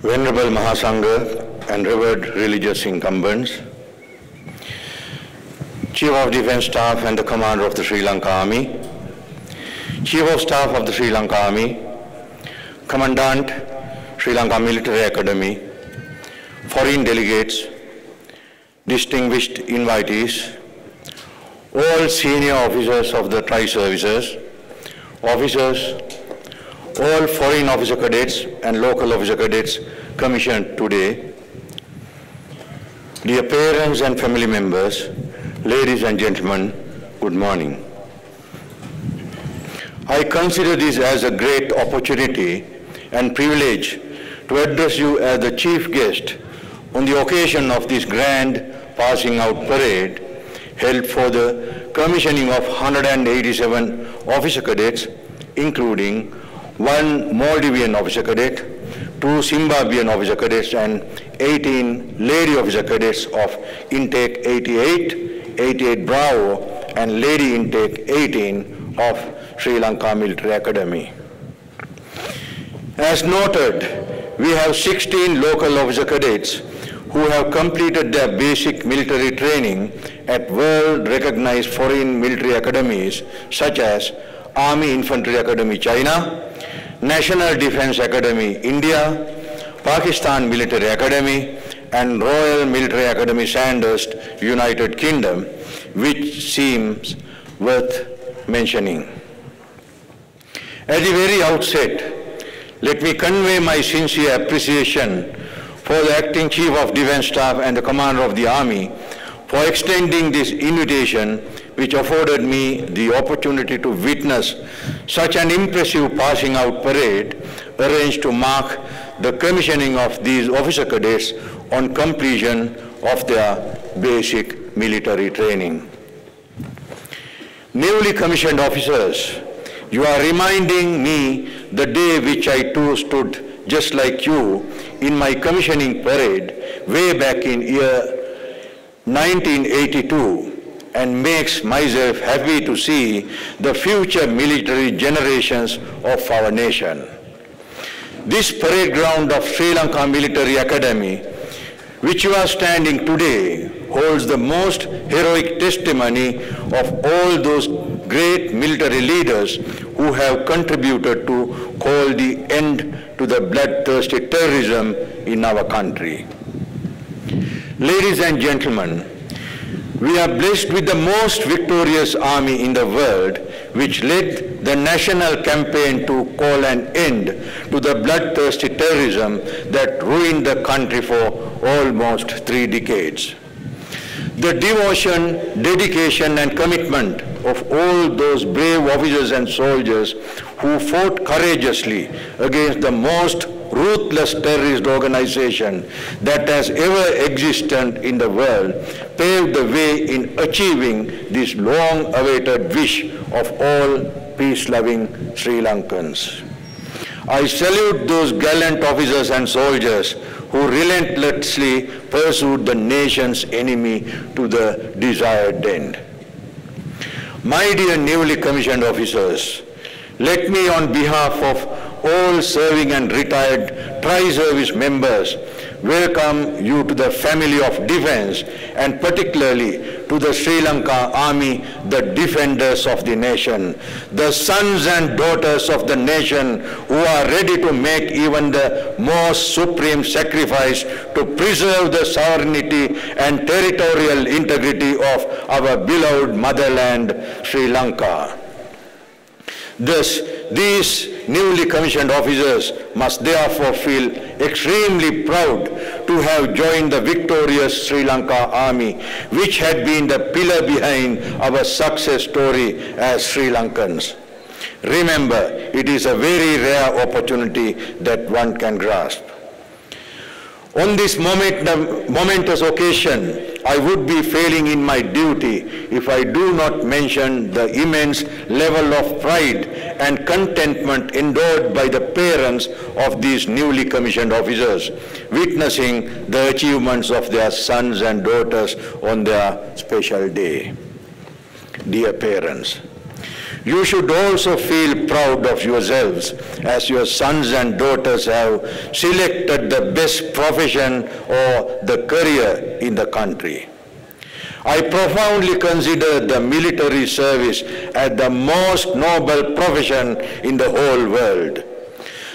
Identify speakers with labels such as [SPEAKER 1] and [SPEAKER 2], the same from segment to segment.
[SPEAKER 1] Venerable Mahasangha and revered religious incumbents, Chief of Defence Staff and the Commander of the Sri Lanka Army, Chief of Staff of the Sri Lanka Army, Commandant, Sri Lanka Military Academy, foreign delegates, distinguished invitees, all senior officers of the tri-services, officers, all foreign officer cadets and local officer cadets commissioned today, dear parents and family members, ladies and gentlemen, good morning. I consider this as a great opportunity and privilege to address you as the chief guest on the occasion of this grand passing out parade held for the commissioning of 187 officer cadets, including 1 Maldivian officer cadet, 2 Zimbabwean officer cadets, and 18 lady officer cadets of intake 88, 88 Bravo, and lady intake 18 of Sri Lanka Military Academy. As noted, we have 16 local officer cadets who have completed their basic military training at world-recognized foreign military academies such as Army Infantry Academy, China, National Defence Academy, India, Pakistan Military Academy, and Royal Military Academy, Sandhurst, United Kingdom, which seems worth mentioning. At the very outset, let me convey my sincere appreciation for the Acting Chief of Defence Staff and the Commander of the Army for extending this invitation, which afforded me the opportunity to witness such an impressive passing out parade arranged to mark the commissioning of these officer cadets on completion of their basic military training. Newly commissioned officers, you are reminding me the day which I too stood just like you in my commissioning parade way back in year 1982, and makes myself happy to see the future military generations of our nation. This parade ground of Sri Lanka Military Academy, which you are standing today, holds the most heroic testimony of all those great military leaders who have contributed to call the end to the bloodthirsty terrorism in our country. Ladies and gentlemen, we are blessed with the most victorious army in the world, which led the national campaign to call an end to the bloodthirsty terrorism that ruined the country for almost 3 decades. The devotion, dedication, and commitment of all those brave officers and soldiers who fought courageously against the most ruthless terrorist organization that has ever existed in the world paved the way in achieving this long-awaited wish of all peace-loving Sri Lankans. I salute those gallant officers and soldiers who relentlessly pursued the nation's enemy to the desired end. My dear newly commissioned officers, let me on behalf of all serving and retired tri-service members welcome you to the family of defense, and particularly to the Sri Lanka Army, the defenders of the nation, the sons and daughters of the nation who are ready to make even the most supreme sacrifice to preserve the sovereignty and territorial integrity of our beloved motherland, Sri Lanka. Thus, these newly commissioned officers must therefore feel extremely proud to have joined the victorious Sri Lanka Army, which had been the pillar behind our success story as Sri Lankans. Remember, it is a very rare opportunity that one can grasp. On this momentous occasion, I would be failing in my duty if I do not mention the immense level of pride and contentment endured by the parents of these newly commissioned officers, witnessing the achievements of their sons and daughters on their special day. Dear parents, You should also feel proud of yourselves as your sons and daughters have selected the best profession or the career in the country. I profoundly consider the military service as the most noble profession in the whole world.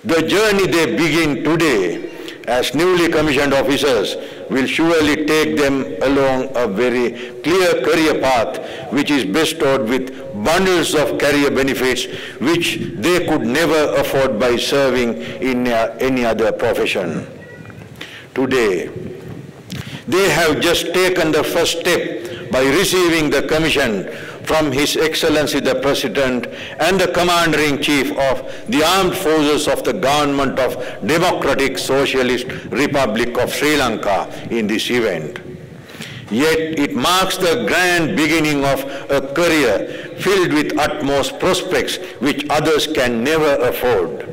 [SPEAKER 1] The journey they begin today as newly commissioned officers will surely take them along a very clear career path which is bestowed with bundles of career benefits which they could never afford by serving in any other profession. Today, they have just taken the first step by receiving the commission from His Excellency the President and the Commander-in-Chief of the Armed Forces of the Government of Democratic Socialist Republic of Sri Lanka in this event. Yet it marks the grand beginning of a career filled with utmost prospects which others can never afford.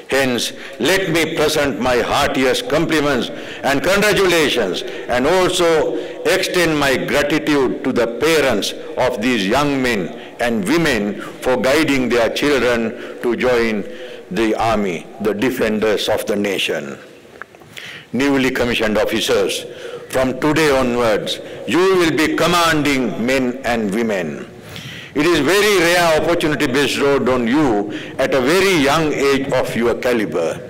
[SPEAKER 1] Hence, let me present my heartiest compliments and congratulations and also extend my gratitude to the parents of these young men and women for guiding their children to join the army, the defenders of the nation. Newly commissioned officers, from today onwards, you will be commanding men and women. It is very rare opportunity bestowed on you at a very young age of your caliber.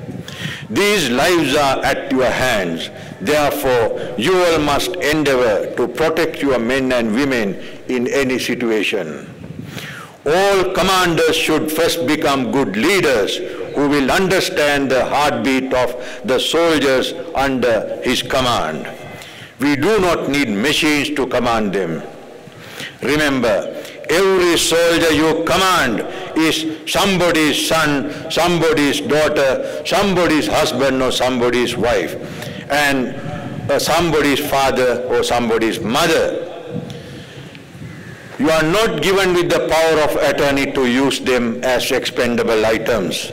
[SPEAKER 1] These lives are at your hands. Therefore, you all must endeavor to protect your men and women in any situation. All commanders should first become good leaders who will understand the heartbeat of the soldiers under his command. We do not need machines to command them. Remember, every soldier you command is somebody's son, somebody's daughter, somebody's husband or somebody's wife, and somebody's father or somebody's mother. You are not given with the power of attorney to use them as expendable items.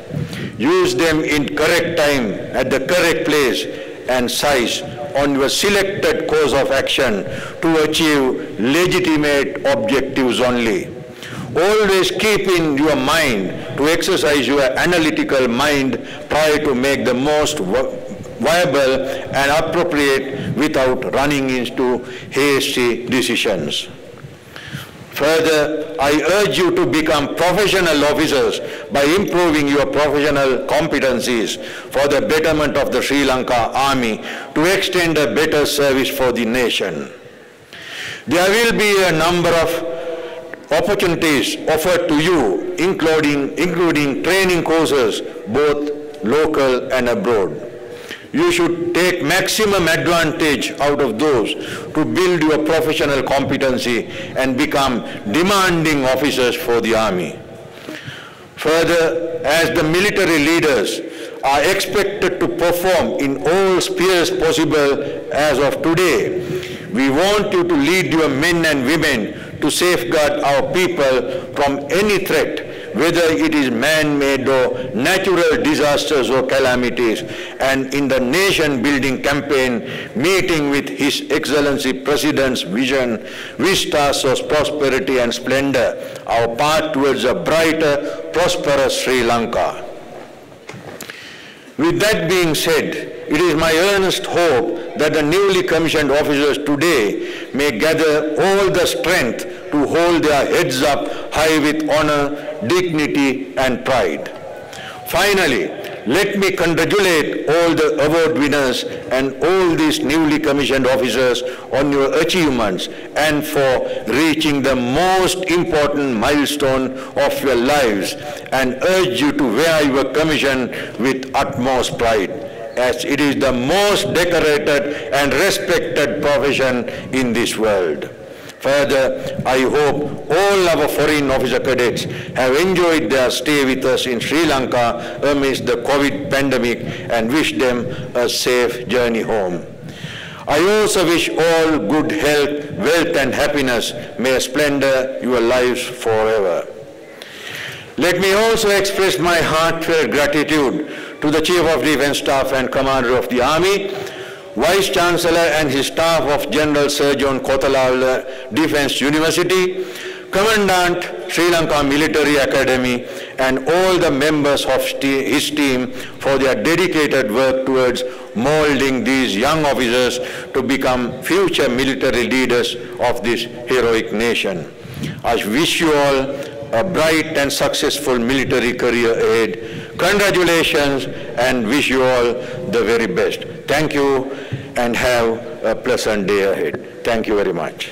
[SPEAKER 1] Use them in correct time, at the correct place and size, on your selected course of action to achieve legitimate objectives only. Always keep in your mind to exercise your analytical mind, try to make the most viable and appropriate without running into hasty decisions. Further, I urge you to become professional officers by improving your professional competencies for the betterment of the Sri Lanka Army to extend a better service for the nation. There will be a number of opportunities offered to you, including training courses, both local and abroad. You should take maximum advantage out of those to build your professional competency and become demanding officers for the Army. Further, as the military leaders are expected to perform in all spheres possible as of today, we want you to lead your men and women to safeguard our people from any threat, whether it is man-made or natural disasters or calamities, and in the nation-building campaign, meeting with His Excellency President's vision, vistas of prosperity and splendor, our path towards a brighter, prosperous Sri Lanka. With that being said, it is my earnest hope that the newly commissioned officers today may gather all the strength to hold their heads up high with honor, dignity, and pride. Finally, let me congratulate all the award winners and all these newly commissioned officers on your achievements and for reaching the most important milestone of your lives, and urge you to wear your commission with utmost pride, as it is the most decorated and respected profession in this world. Further, I hope all our foreign officer cadets have enjoyed their stay with us in Sri Lanka amidst the COVID pandemic and wish them a safe journey home. I also wish all good health, wealth and happiness may splendor your lives forever. Let me also express my heartfelt gratitude to the Chief of Defence Staff and Commander of the Army, Vice Chancellor and his staff of General Sir John Kothawala Defence University, Commandant Sri Lanka Military Academy, and all the members of his team for their dedicated work towards molding these young officers to become future military leaders of this heroic nation. I wish you all a bright and successful military career ahead. Congratulations and wish you all the very best. Thank you and have a pleasant day ahead. Thank you very much.